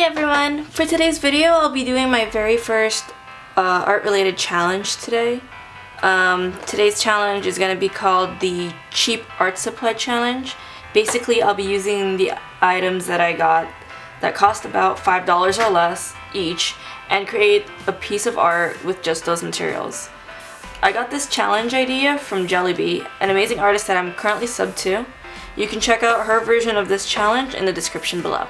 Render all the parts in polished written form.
everyone! For today's video, I'll be doing my very first art-related challenge today. Today's challenge is going to be called the Cheap Art Supply Challenge. Basically, I'll be using the items that I got that cost about $5 or less each and create a piece of art with just those materials. I got this challenge idea from Jellybee, an amazing artist that I'm currently subbed to. You can check out her version of this challenge in the description below.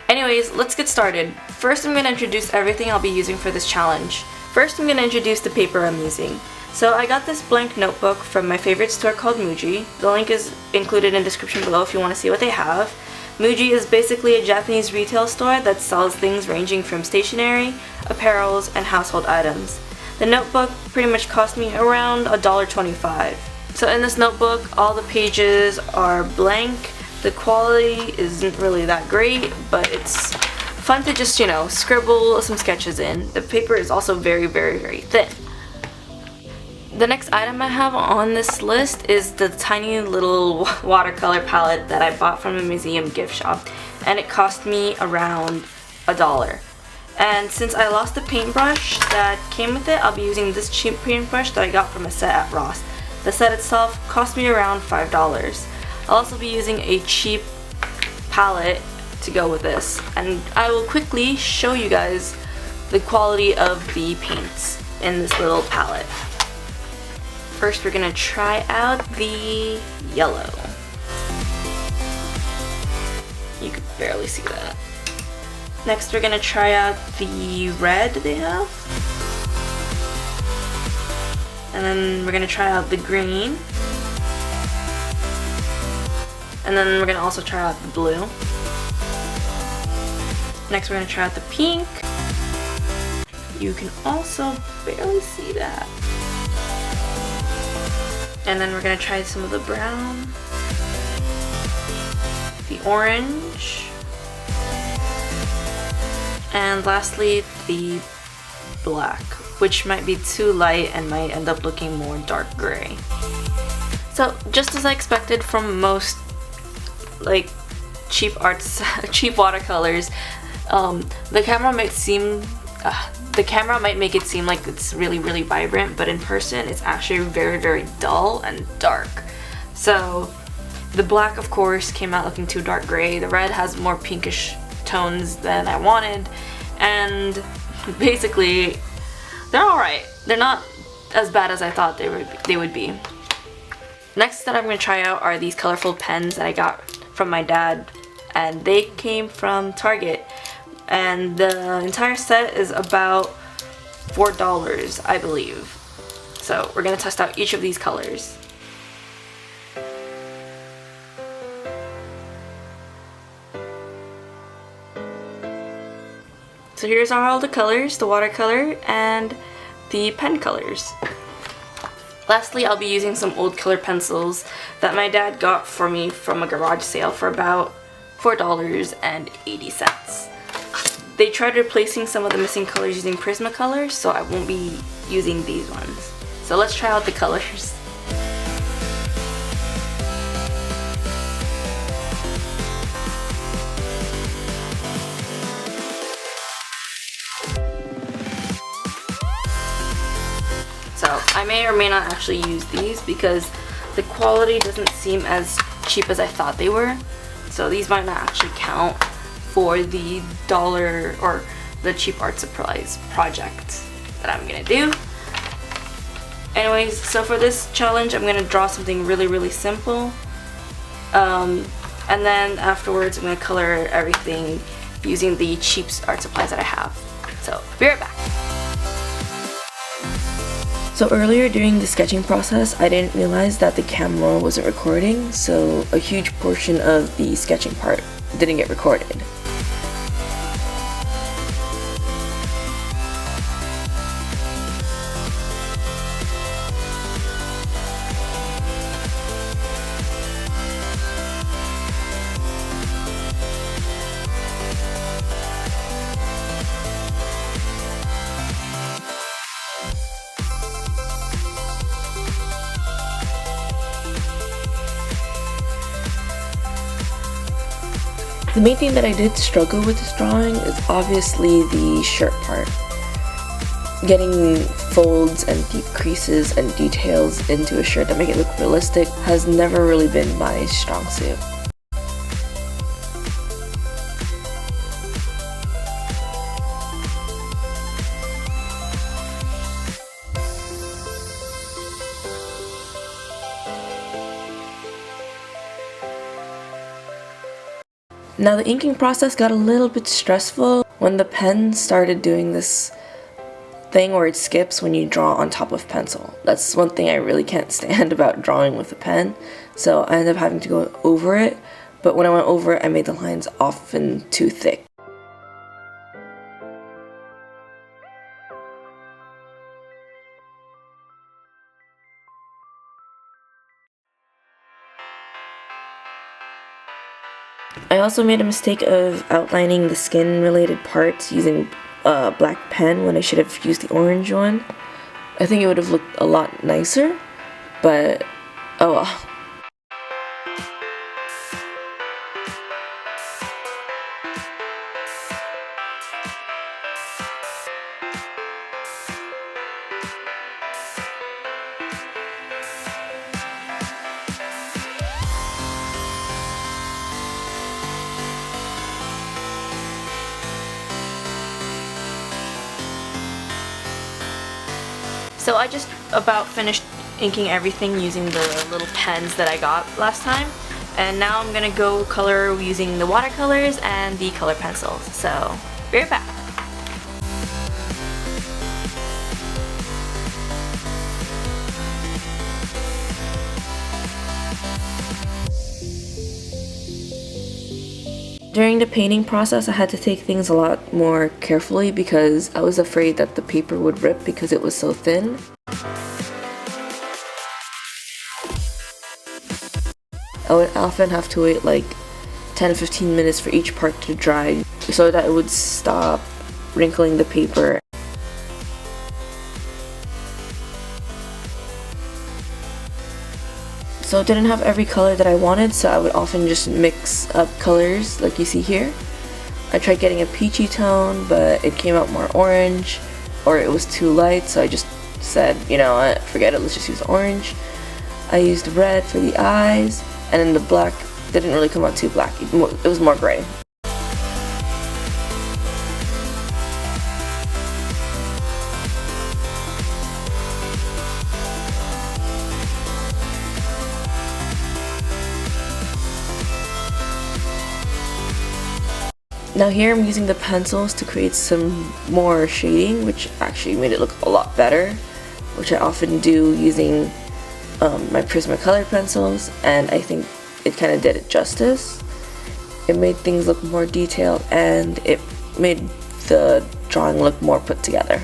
Anyways, let's get started. First, I'm going to introduce everything I'll be using for this challenge. First, I'm going to introduce the paper I'm using. So I got this blank notebook from my favorite store called Muji. The link is included in the description below if you want to see what they have. Muji is basically a Japanese retail store that sells things ranging from stationery, apparels, and household items. The notebook pretty much cost me around $1.25. So in this notebook, all the pages are blank. The quality isn't really that great, but it's fun to just, scribble some sketches in. The paper is also very, very, very thin. The next item I have on this list is the tiny little watercolor palette that I bought from a museum gift shop, and it cost me around $1. And since I lost the paintbrush that came with it, I'll be using this cheap paintbrush that I got from a set at Ross. The set itself cost me around $5. I'll also be using a cheap palette to go with this, and I will quickly show you guys the quality of the paints in this little palette. First, we're gonna try out the yellow. You can barely see that. Next, we're gonna try out the red they have. And then we're gonna try out the green. And then we're gonna also try out the blue. Next, we're gonna try out the pink. You can also barely see that. And then we're gonna try some of the brown, the orange, and lastly the black, which might be too light and might end up looking more dark gray. So just as I expected from most cheap watercolors, the camera might make it seem like it's really, really vibrant, but in person it's actually very, very dull and dark. So the black, of course, came out looking too dark gray. The red has more pinkish tones than I wanted, and basically they're alright. They're not as bad as I thought they would be. Next that I'm going to try out are these colorful pens that I got from my dad, and they came from Target, and the entire set is about $4, I believe. So we're going to test out each of these colors. So here's all the colors, the watercolor and the pen colors. Lastly, I'll be using some old color pencils that my dad got for me from a garage sale for about $4.80. They tried replacing some of the missing colors using Prismacolor, so I won't be using these ones. So let's try out the colors. So I may or may not actually use these because the quality doesn't seem as cheap as I thought they were. So these might not actually count for the dollar or the cheap art supplies project that I'm gonna do. Anyways, so for this challenge, I'm gonna draw something really, really simple. And then afterwards, I'm gonna color everything using the cheap art supplies that I have. So, be right back. So earlier during the sketching process, I didn't realize that the camera wasn't recording, so a huge portion of the sketching part didn't get recorded. The main thing that I did struggle with this drawing is obviously the shirt part. Getting folds and deep creases and details into a shirt that make it look realistic has never really been my strong suit. Now the inking process got a little bit stressful when the pen started doing this thing where it skips when you draw on top of pencil. That's one thing I really can't stand about drawing with a pen, so I ended up having to go over it, but when I went over it I made the lines often too thick. I also made a mistake of outlining the skin related parts using a black pen when I should have used the orange one. I think it would have looked a lot nicer, but oh well. So I just about finished inking everything using the little pens that I got last time, and now I'm gonna go color using the watercolors and the color pencils. So, be right back. During the painting process, I had to take things a lot more carefully because I was afraid that the paper would rip because it was so thin. I would often have to wait like 10-15 minutes for each part to dry so that it would stop wrinkling the paper. So it didn't have every color that I wanted, so I would often just mix up colors like you see here. I tried getting a peachy tone, but it came out more orange, or it was too light, so I just said, you know what, forget it, let's just use orange. I used red for the eyes, and then the black didn't really come out too black, it was more gray. Now here I'm using the pencils to create some more shading, which actually made it look a lot better, which I often do using my Prismacolor pencils, and I think it kind of did it justice. It made things look more detailed, and it made the drawing look more put together.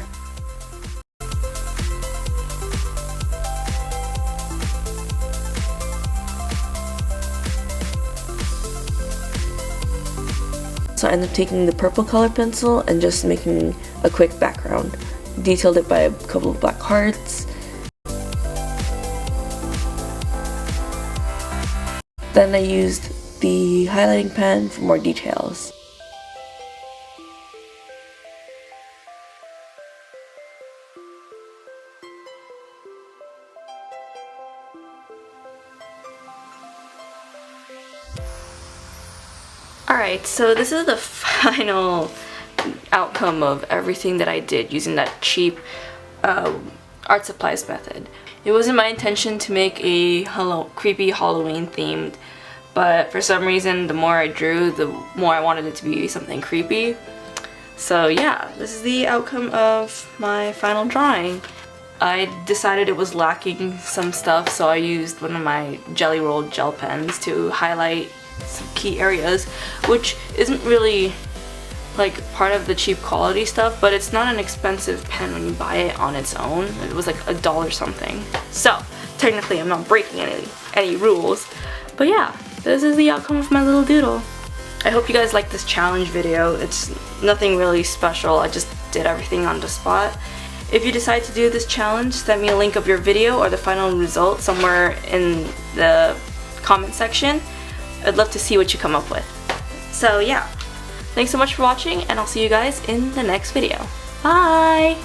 So I ended up taking the purple color pencil and just making a quick background. Detailed it by a couple of black hearts. Then I used the highlighting pen for more details. Alright, so this is the final outcome of everything that I did using that cheap art supplies method. It wasn't my intention to make a creepy Halloween themed, but for some reason the more I drew, the more I wanted it to be something creepy. So yeah, this is the outcome of my final drawing. I decided it was lacking some stuff, so I used one of my Jelly Roll gel pens to highlight some key areas, which isn't really like part of the cheap quality stuff, but it's not an expensive pen when you buy it on its own. It was like $1 something, so technically I'm not breaking any rules. But yeah, this is the outcome of my little doodle. I hope you guys like this challenge video. It's nothing really special, I just did everything on the spot. If you decide to do this challenge, send me a link of your video or the final result somewhere in the comment section. I'd love to see what you come up with. So yeah, thanks so much for watching, and I'll see you guys in the next video. Bye!